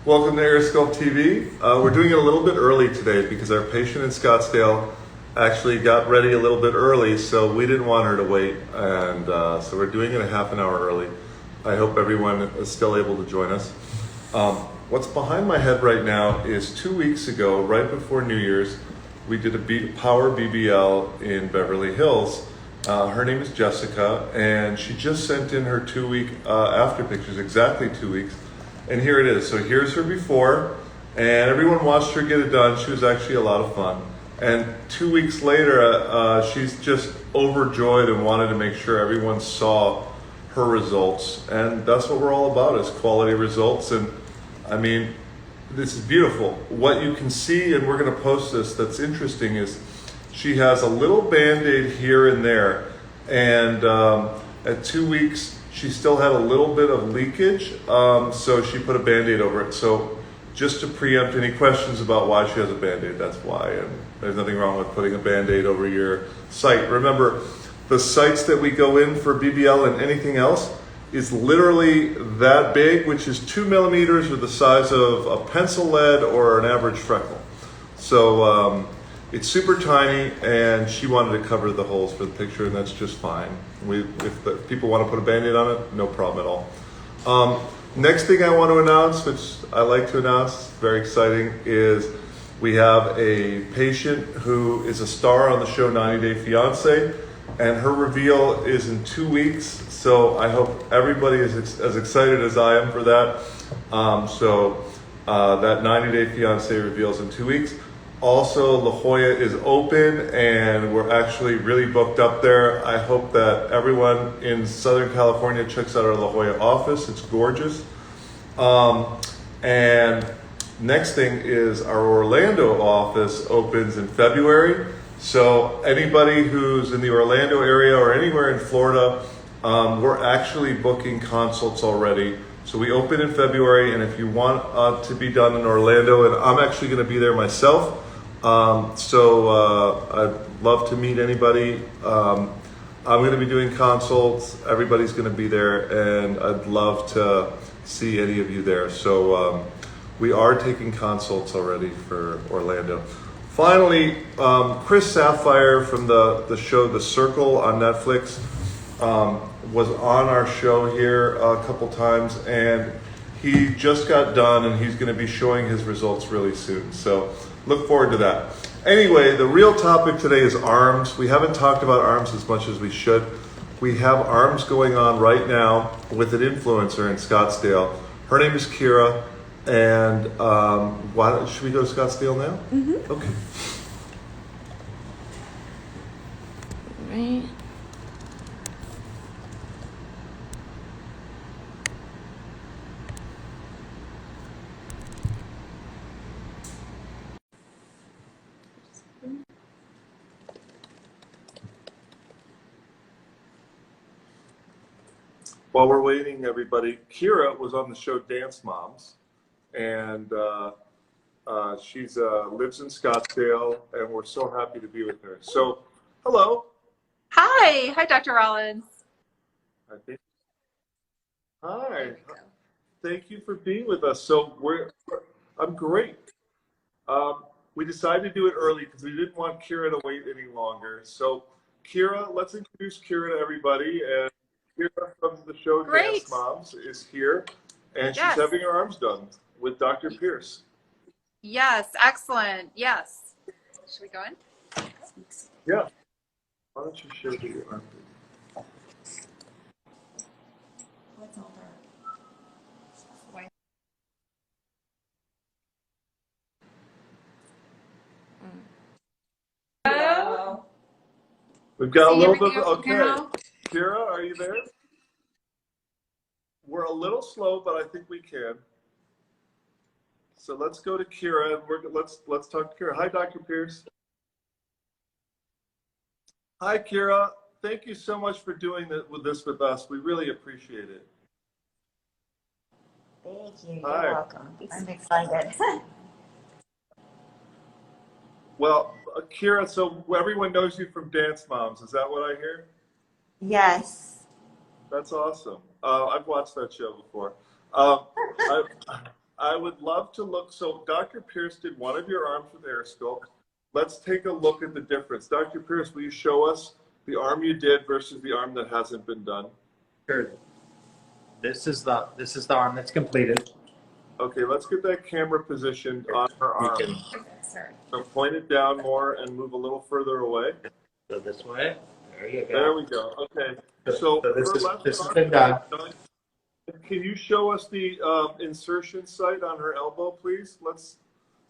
Welcome to AirSculpt TV. We're doing it a little bit early today because our patient in Scottsdale actually got ready a little bit early, so we didn't want her to wait, and so we're doing it a half an hour early. I hope everyone is still able to join us. What's behind my head right now is 2 weeks ago, right before New Year's, we did a Power BBL in Beverly Hills. Her name is Jessica, and she just sent in her 2-week after pictures, exactly 2 weeks. And here it is. So here's her before, and everyone watched her get it done. She was actually a lot of fun. And 2 weeks later, she's just overjoyed and wanted to make sure everyone saw her results. And that's what we're all about, is quality results. And I mean, this is beautiful. What you can see, and we're going to post this, that's interesting is she has a little Band-Aid here and there. And at 2 weeks, she still had a little bit of leakage, so she put a Band-Aid over it. So just to preempt any questions about why she has a Band-Aid, that's why. And there's nothing wrong with putting a Band-Aid over your site. Remember, the sites that we go in for BBL and anything else is literally that big, which is 2 millimeters, or the size of a pencil lead or an average freckle. So it's super tiny, and she wanted to cover the holes for the picture, and that's just fine. If people want to put a Band-Aid on it, no problem at all. Next thing I want to announce, which I like to announce, very exciting, is we have a patient who is a star on the show 90 Day Fiance, and her reveal is in 2 weeks. So I hope everybody is as excited as I am for that. That 90 Day Fiance reveals in 2 weeks. Also, La Jolla is open, and we're actually really booked up there. I hope that everyone in Southern California checks out our La Jolla office. It's gorgeous. And next thing is our Orlando office opens in February. So anybody who's in the Orlando area or anywhere in Florida, we're actually booking consults already. So we open in February, and if you want to be done in Orlando, and I'm actually going to be there myself, I'd love to meet anybody. I'm going to be doing consults. Everybody's going to be there, and I'd love to see any of you there. So we are taking consults already for Orlando. Finally, Chris Sapphire from the show The Circle on Netflix was on our show here a couple times, and he just got done, and he's going to be showing his results really soon. So look forward to that. Anyway, the real topic today is arms. We haven't talked about arms as much as we should. We have arms going on right now with an influencer in Scottsdale. Her name is Kira, and should we go to Scottsdale now? Mm-hmm. Okay. Right. While we're waiting, everybody, Kira was on the show Dance Moms, and she lives in Scottsdale, and we're so happy to be with her. So, hello. Hi, Dr. Rollins. Hi. Thank you for being with us. So I'm great. We decided to do it early because we didn't want Kira to wait any longer. So, Kira, let's introduce Kira to everybody. And Kira from the show Dance Moms is here, and she's having her arms done with Dr. Pierce. Yes, excellent. Yes. Should we go in? Yeah. Why don't you show me your arm? What's over? Hello? We've got a little bit. Okay. Now? Kira, are you there? We're a little slow, but I think we can. So let's go to Kira, and let's talk to Kira. Hi, Dr. Pierce. Hi, Kira. Thank you so much for doing this with us. We really appreciate it. Thank you. Hi. You're welcome. I'm excited. Well, Kira, so everyone knows you from Dance Moms. Is that what I hear? Yes. That's awesome. I've watched that show before. I I would love to look. So Dr. Pierce did one of your arms with AirSculpt. Let's take a look at the difference. Dr. Pierce, will you show us the arm you did versus the arm that hasn't been done? Sure. This is the arm that's completed. Okay, let's get that camera positioned on her You arm. can Sorry. So point it down more and move a little further away. go this way. There you go. There we go. Okay. So this her is left this has arm been done. Can you show us the insertion site on her elbow, please? Let's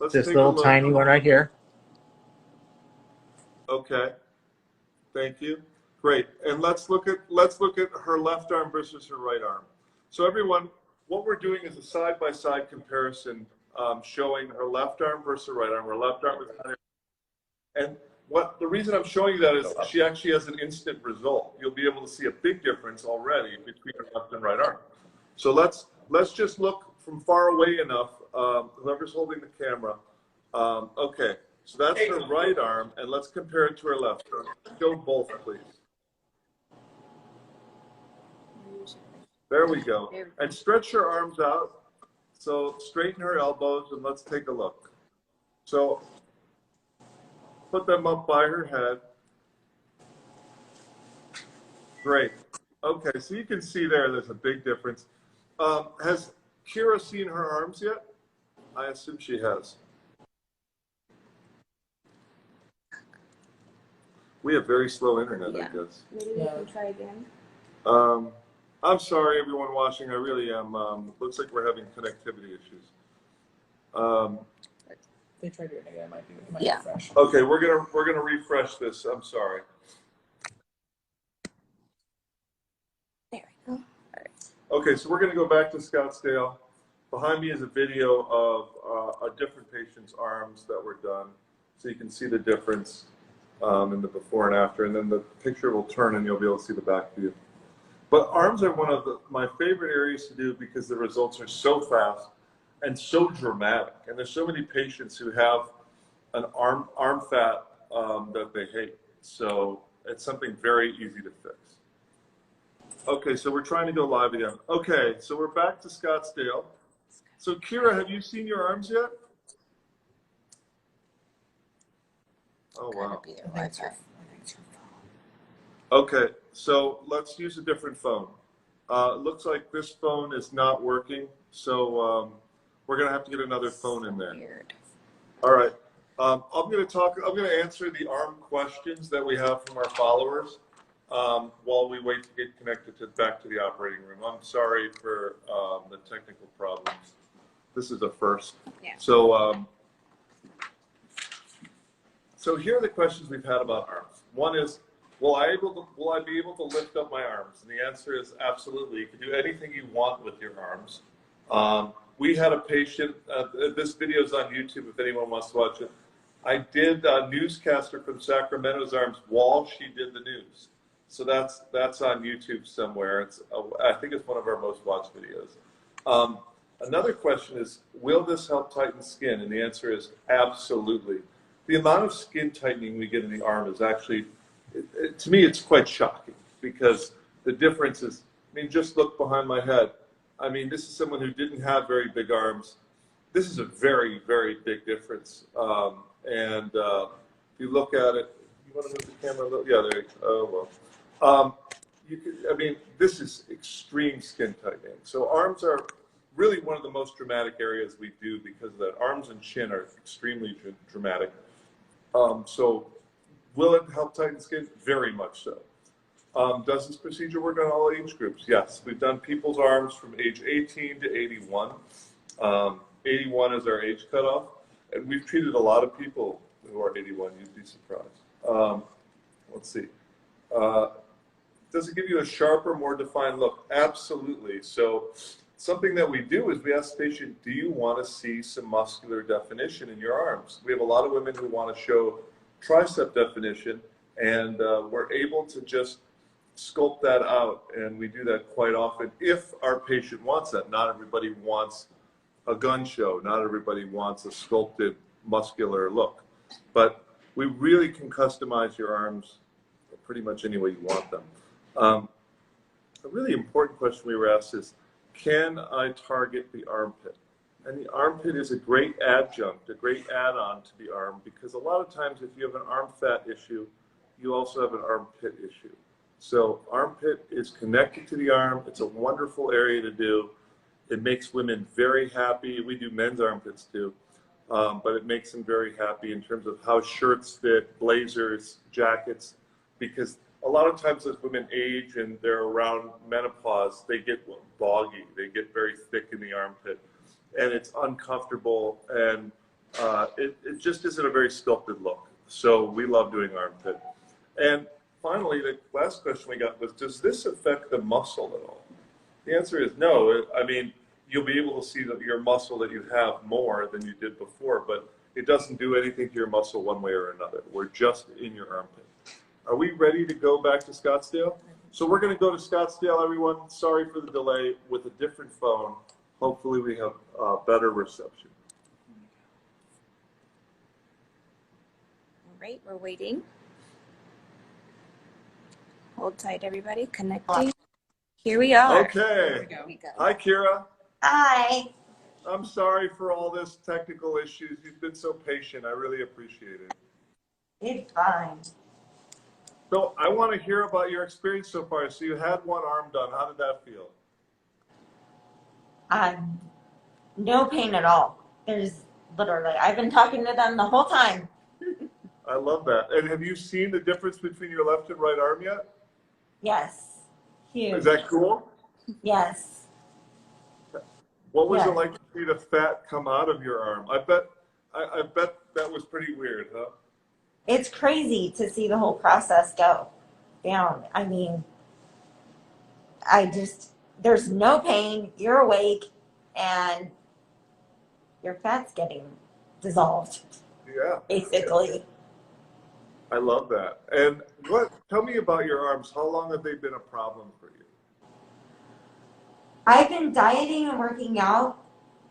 This take a little look. tiny one right here. Okay. Thank you. Great. And let's look at her left arm versus her right arm. So everyone, what we're doing is a side-by-side comparison showing her left arm versus her right arm. Her left arm is and the reason I'm showing you that is she actually has an instant result. You'll be able to see a big difference already between her left and right arm. So let's just look from far away enough. Whoever's holding the camera. Okay, so that's her right arm, and let's compare it to her left arm. Show both, please. There we go. And stretch her arms out. So straighten her elbows, and let's take a look. So put them up by her head. Great. Okay, so you can see there's a big difference. Has Kira seen her arms yet? I assume she has. We have very slow internet, I guess. Maybe we can try again. I'm sorry, everyone watching. I really am. Looks like we're having connectivity issues. They tried doing it again. It might Yeah. refresh. Okay, we're gonna refresh this. I'm sorry. There we go. Okay, so we're gonna go back to Scottsdale. Behind me is a video of a different patient's arms that were done, so you can see the difference in the before and after. And then the picture will turn, and you'll be able to see the back view. But arms are one of my favorite areas to do because the results are so fast and so dramatic. And there's so many patients who have an arm fat that they hate. So it's something very easy to fix. Okay, so we're trying to go live again. Okay, so we're back to Scottsdale. So Kira, have you seen your arms yet? Oh, wow. Okay, so let's use a different phone. It looks like this phone is not working, so we're gonna have to get another phone in there. Weird. All right, I'm gonna answer the arm questions that we have from our followers while we wait to get connected back to the operating room. I'm sorry for the technical problems. This is a first. Yeah. So here are the questions we've had about arms. One is, will I be able to lift up my arms? And the answer is absolutely. You can do anything you want with your arms. We had a patient, this video is on YouTube if anyone wants to watch it. I did a newscaster from Sacramento's arms while she did the news. So that's on YouTube somewhere. I think it's one of our most watched videos. Another question is, will this help tighten skin? And the answer is absolutely. The amount of skin tightening we get in the arm is actually, to me, it's quite shocking because the difference is, I mean, just look behind my head. I mean, this is someone who didn't have very big arms. This is a very, very big difference. If you look at it, you want to move the camera a little? Yeah, there you go. Oh, well. This is extreme skin tightening. So arms are really one of the most dramatic areas we do because of that. Arms and chin are extremely dramatic. So will it help tighten skin? Very much so. Does this procedure work on all age groups? Yes. We've done people's arms from age 18 to 81. 81 is our age cutoff. And we've treated a lot of people who are 81. You'd be surprised. Let's see. Does it give you a sharper, more defined look? Absolutely. So something that we do is we ask the patient, do you want to see some muscular definition in your arms? We have a lot of women who want to show tricep definition, and we're able to just sculpt that out, and we do that quite often if our patient wants that. Not everybody wants a gun show. Not everybody wants a sculpted muscular look. But we really can customize your arms pretty much any way you want them. A really important question we were asked is, can I target the armpit? And the armpit is a great adjunct, a great add-on to the arm, because a lot of times if you have an arm fat issue, you also have an armpit issue. So armpit is connected to the arm. It's a wonderful area to do. It makes women very happy. We do men's armpits too, but it makes them very happy in terms of how shirts fit, blazers, jackets, because a lot of times as women age and they're around menopause, they get boggy. They get very thick in the armpit, and it's uncomfortable, and it just isn't a very sculpted look. So we love doing armpit. And finally, the last question we got was, does this affect the muscle at all? The answer is no. I mean, you'll be able to see that your muscle that you have more than you did before, but it doesn't do anything to your muscle one way or another. We're just in your armpit. Are we ready to go back to Scottsdale? So we're going to go to Scottsdale, everyone. Sorry for the delay, with a different phone. Hopefully we have better reception. All right, we're waiting. Hold tight, everybody. Connecting. Here we are. Okay. Here we go. Hi, Kira. Hi. I'm sorry for all this technical issues. You've been so patient. I really appreciate it. It's fine. So I want to hear about your experience so far. So you had one arm done. How did that feel? No pain at all. There's literally, I've been talking to them the whole time. I love that. And have you seen the difference between your left and right arm yet? Yes. Huge. Is that cool? Yes. What was Yeah. it like to see the fat come out of your arm? I bet that was pretty weird, huh? It's crazy to see the whole process go down. I mean, there's no pain. You're awake and your fat's getting dissolved, Yeah. basically. I love that. And tell me about your arms. How long have they been a problem for you? I've been dieting and working out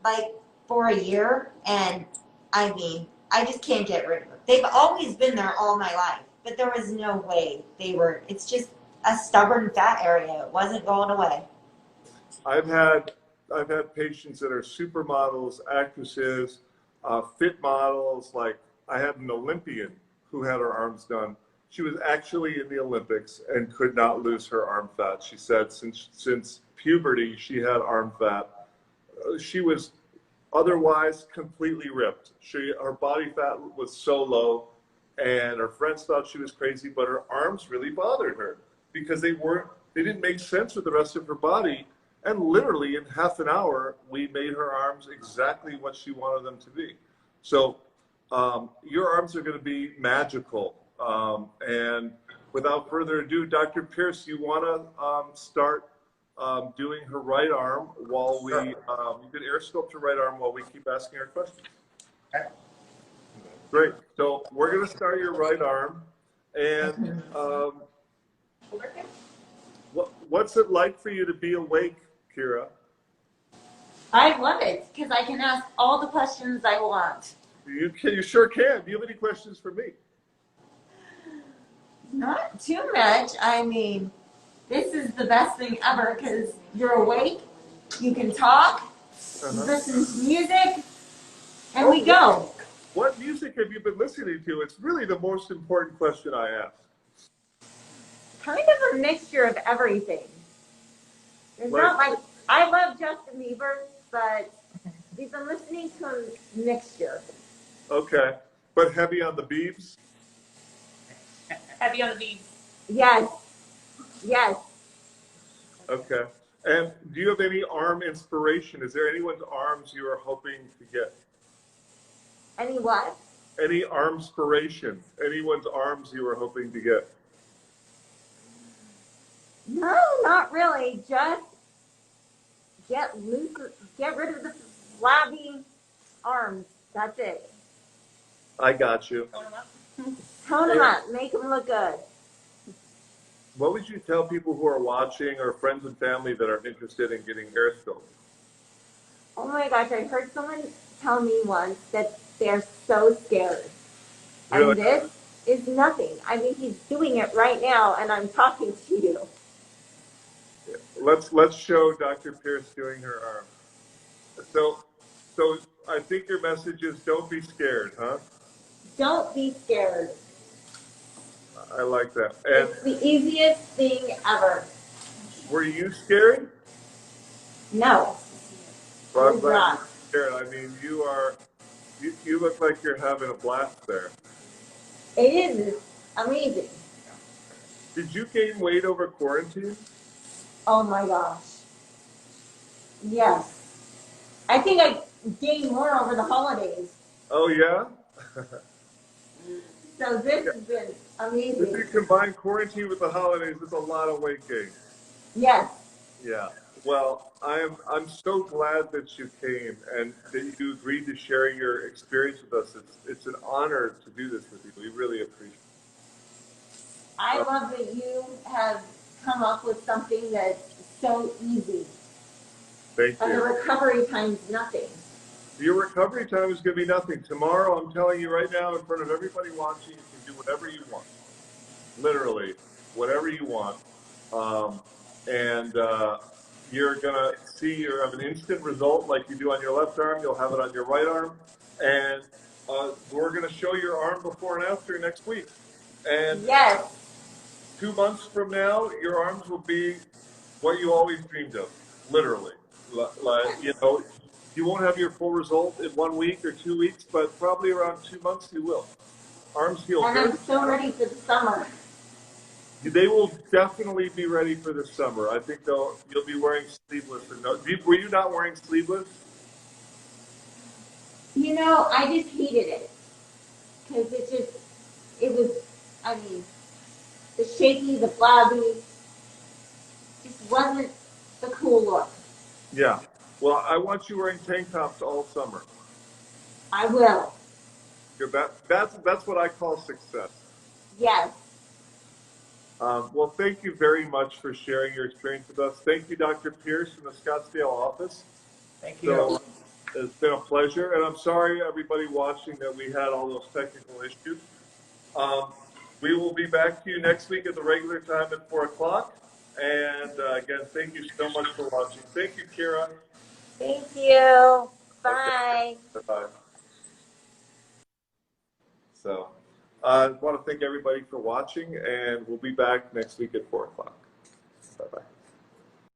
like for a year, and I mean, I just can't get rid of them. They've always been there all my life, but there was no way it's just a stubborn fat area. It wasn't going away. I've had patients that are supermodels, actresses, fit models. Like I had an Olympian who had her arms done. She was actually in the Olympics and could not lose her arm fat. She said since puberty she had arm fat. She was otherwise completely ripped. Her body fat was so low, and her friends thought she was crazy, but her arms really bothered her because they didn't make sense with the rest of her body. And literally in half an hour, we made her arms exactly what she wanted them to be. So your arms are going to be magical. And without further ado, Dr. Pierce, you want to start doing her right arm while we, you can AirSculpt her right arm while we keep asking her questions. Okay. Great. So we're going to start your right arm. And what's it like for you to be awake, Kira? I love it because I can ask all the questions I want. You sure can. Do you have any questions for me? Not too much. I mean, this is the best thing ever because you're awake, you can talk, listen to music, and we go. What music have you been listening to? It's really the most important question I ask. Kind of a mixture of everything. It's not like I love Justin Bieber, but we've been listening to a mixture. Okay. But heavy on the Biebs? Heavy on the beats. Yes. Yes. Okay. And do you have any arm inspiration? Is there anyone's arms you are hoping to get? Any what? Any armspiration? Anyone's arms you are hoping to get? No, not really. Just get rid of the flabby arms. That's it. I got you. Tone them up. Make them look good. What would you tell people who are watching or friends and family that are interested in getting AirSculpt? Oh my gosh, I heard someone tell me once that they're so scared. Really? And this is nothing. I mean, he's doing it right now, and I'm talking to you. Let's show Dr. Pierce doing her arm. So So I think your message is don't be scared, huh? Don't be scared. I like that. And It's the easiest thing ever. were you scared? No, I Well, I'm was glad not. you're scared. I mean, you look like you're having a blast there. It is amazing. Did you gain weight over quarantine? Oh my gosh. Yes. I think I gained more over the holidays. Oh yeah? So this Yeah. has been If amazing. you combine quarantine with the holidays, it's a lot of weight gain. Yes. Yeah. Well, I'm so glad that you came and that you agreed to share your experience with us. It's an honor to do this with you. We really appreciate I it. love that you have come up with something that's so easy. Thank And the you. recovery time's nothing. Your recovery time is going to be nothing. Tomorrow, I'm telling you right now, in front of everybody watching, you can do whatever you want. Literally, whatever you want. And you're going to see you have an instant result like you do on your left arm. You'll have it on your right arm. And we're going to show your arm before and after next week. And Yes. 2 months from now, your arms will be what you always dreamed of. Literally. Like, you know, you won't have your full result in 1 week or 2 weeks, but probably around 2 months you will. Arms heal And very I'm so ready for the summer. They will definitely be ready for the summer. I think you'll be wearing sleeveless. Or no, were you not wearing sleeveless? You know, I just hated it. Because it was, I mean, the shaky, the flabby, just wasn't the cool look. Yeah. Well, I want you wearing tank tops all summer. I will. That's what I call success. Yes. Well, thank you very much for sharing your experience with us. Thank you, Dr. Pierce from the Scottsdale office. Thank you. So it's been a pleasure, and I'm sorry everybody watching that we had all those technical issues. We will be back to you next week at the regular time at 4 o'clock. And again, thank you so much for watching. Thank you, Kira. Thank you. Okay. Bye. Bye-bye. So I want to thank everybody for watching, and we'll be back next week at 4 o'clock. Bye-bye.